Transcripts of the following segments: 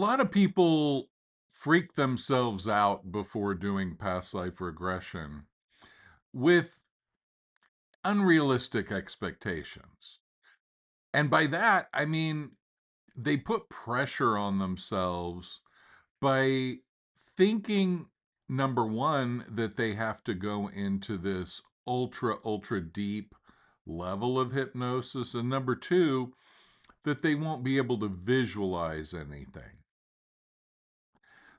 lot of people freak themselves out before doing past life regression with unrealistic expectations. And by that, I mean they put pressure on themselves by thinking, number one, that they have to go into this ultra deep level of hypnosis, and number two, that they won't be able to visualize anything.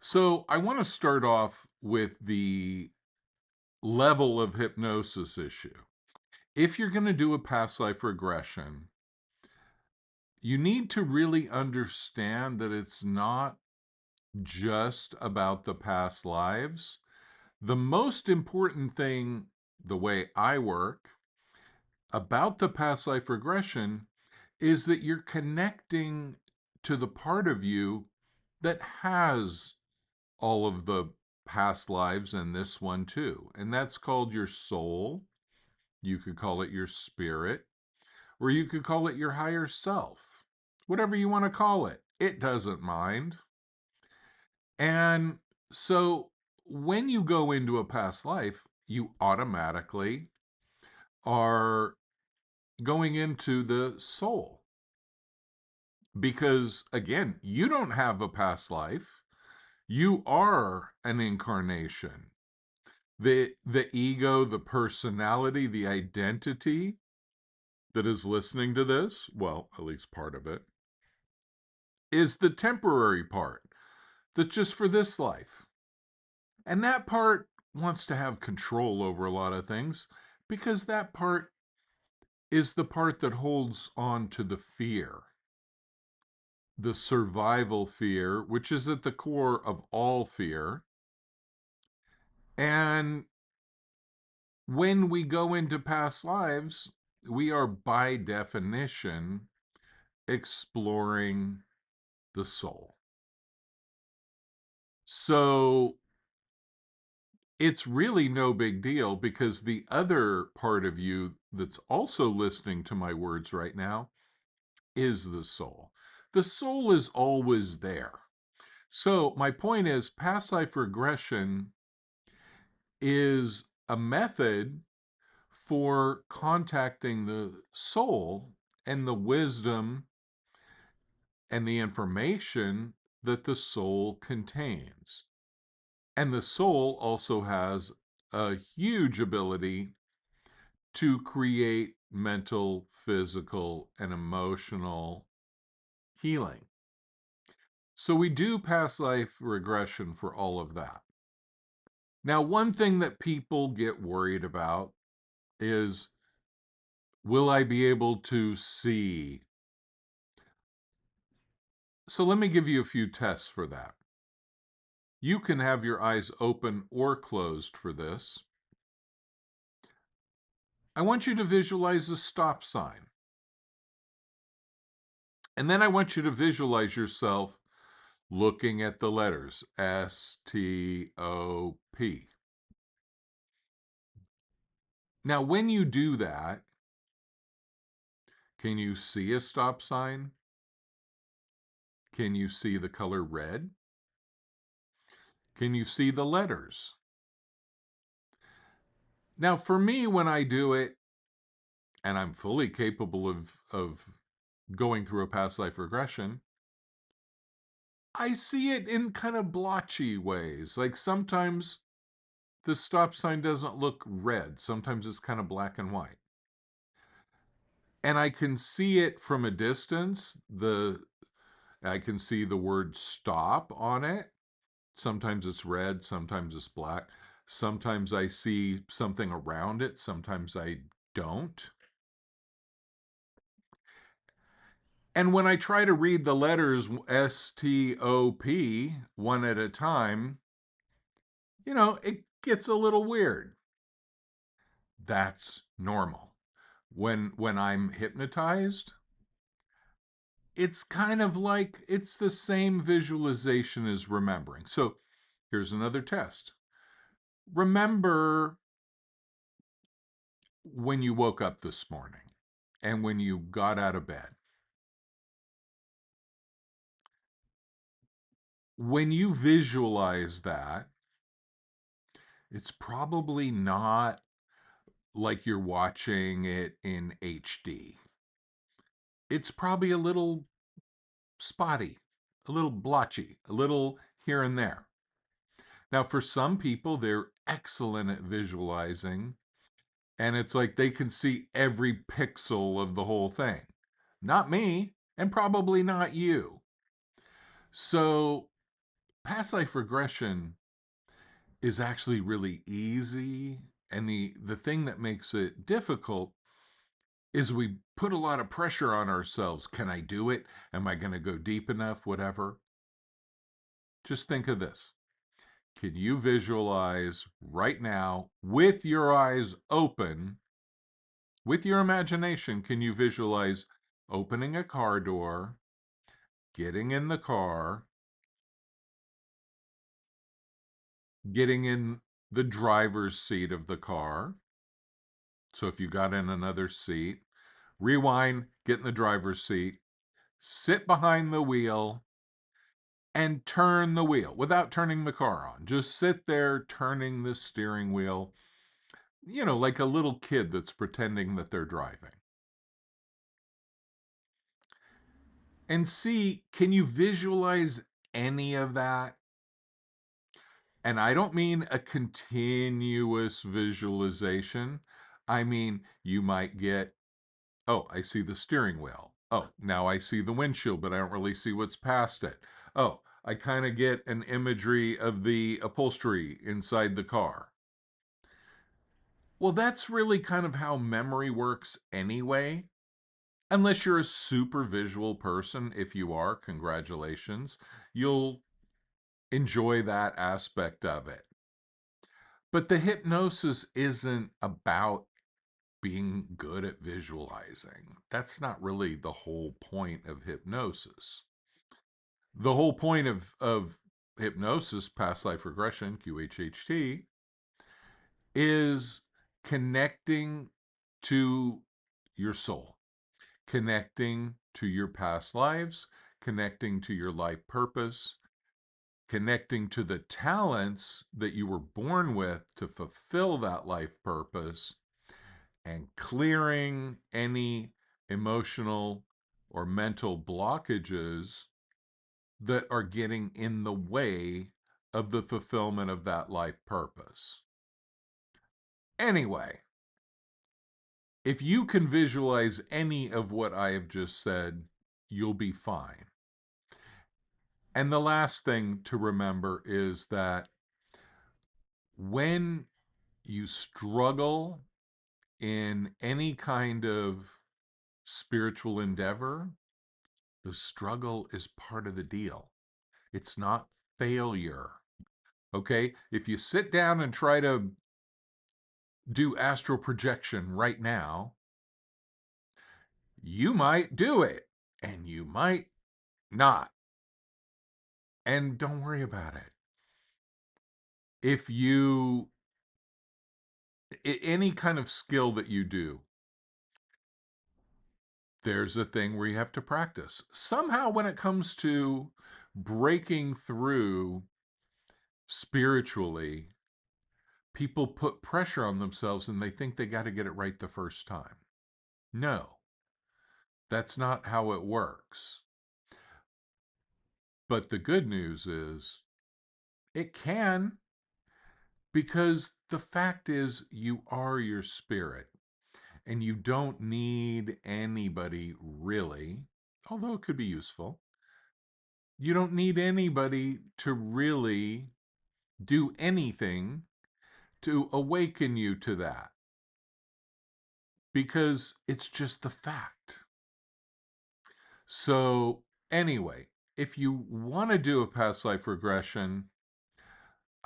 So I want to start off with the level of hypnosis issue. If you're going to do a past life regression, you need to really understand that it's not just about the past lives. The most important thing, the way I work, about the past life regression is that you're connecting to the part of you that has all of the past lives and this one too. And that's called your soul. You could call it your spirit, or you could call it your higher self. Whatever you want to call it, it doesn't mind. And so when you go into a past life, you automatically are going into the soul. Because again, you don't have a past life. You are an incarnation. The ego, the personality, the identity that is listening to this, well, at least part of it, is the temporary part that's just for this life. And that part wants to have control over a lot of things because that part is the part that holds on to the fear, the survival fear, which is at the core of all fear. And when we go into past lives, we are by definition exploring the soul. So it's really no big deal because the other part of you that's also listening to my words right now is the soul. The soul is always there. So my point is past life regression is a method for contacting the soul and the wisdom and the information that the soul contains. And the soul also has a huge ability to create mental, physical, and emotional healing. So we do past life regression for all of that. Now, one thing that people get worried about is, will I be able to see? So let me give you a few tests for that. You can have your eyes open or closed for this. I want you to visualize a stop sign. And then I want you to visualize yourself looking at the letters S-T-O-P. Now, when you do that, can you see a stop sign? Can you see the color red? Can you see the letters? Now, for me, when I do it, and I'm fully capable of going through a past life regression, I see it in kind of blotchy ways. Like sometimes the stop sign doesn't look red. Sometimes it's kind of black and white. And I can see it from a distance. I can see the word stop on it. Sometimes it's red, sometimes it's black. Sometimes I see something around it, sometimes I don't. And when I try to read the letters S-T-O-P one at a time, it gets a little weird. That's normal. When I'm hypnotized, it's kind of like it's the same visualization as remembering. So here's another test. Remember when you woke up this morning and when you got out of bed. when you visualize that, it's probably not like you're watching it in HD. It's probably a little spotty, a little blotchy, a little here and there. Now, for some people, they're excellent at visualizing, and it's like they can see every pixel of the whole thing. Not me, and probably not you. So, past life regression is actually really easy. And the thing that makes it difficult is we put a lot of pressure on ourselves. Can I do it? Am I going to go deep enough? Whatever. Just think of this. Can you visualize right now with your eyes open, with your imagination? Can you visualize opening a car door, getting in the car, getting in the driver's seat of the car? So if you got in another seat, rewind, get in the driver's seat, sit behind the wheel, and turn the wheel without turning the car on. Just sit there turning the steering wheel, like a little kid that's pretending that they're driving. And see, can you visualize any of that? And I don't mean a continuous visualization. I mean, you might get, oh, I see the steering wheel. Oh, now I see the windshield, but I don't really see what's past it. Oh, I kind of get an imagery of the upholstery inside the car. Well, that's really kind of how memory works anyway. Unless you're a super visual person. If you are, congratulations. You'll enjoy that aspect of it. But the hypnosis isn't about being good at visualizing. That's not really the whole point of hypnosis. The whole point of hypnosis, past life regression, QHHT, is connecting to your soul, connecting to your past lives, connecting to your life purpose, connecting to the talents that you were born with to fulfill that life purpose, and clearing any emotional or mental blockages that are getting in the way of the fulfillment of that life purpose. Anyway, if you can visualize any of what I have just said, you'll be fine. And the last thing to remember is that when you struggle in any kind of spiritual endeavor, the struggle is part of the deal. It's not failure. Okay? If you sit down and try to do astral projection right now, you might do it and you might not. And don't worry about it. If you, any kind of skill that you do, there's a thing where you have to practice. Somehow, when it comes to breaking through spiritually, people put pressure on themselves and they think they got to get it right the first time. No, that's not how it works. But the good news is it can, because the fact is you are your spirit and you don't need anybody really, although it could be useful. You don't need anybody to really do anything to awaken you to that, because it's just the fact. So, anyway, if you want to do a past life regression,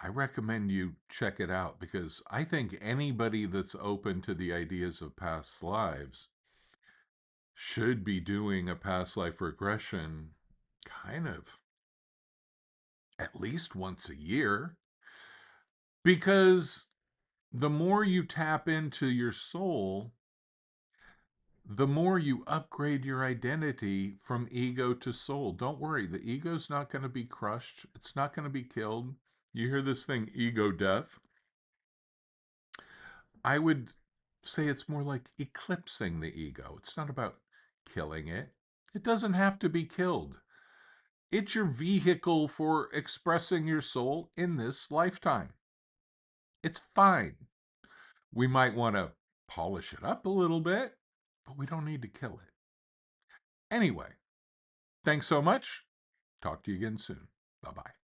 I recommend you check it out, because I think anybody that's open to the ideas of past lives should be doing a past life regression kind of at least once a year, because the more you tap into your soul, the more you upgrade your identity from ego to soul. Don't worry, the ego's not going to be crushed, it's not going to be killed. You hear this thing, ego death. I would say it's more like eclipsing the ego. It's not about killing it. It doesn't have to be killed. It's your vehicle for expressing your soul in this lifetime. It's fine. We might want to polish it up a little bit, but we don't need to kill it. Anyway, thanks so much. Talk to you again soon. Bye bye.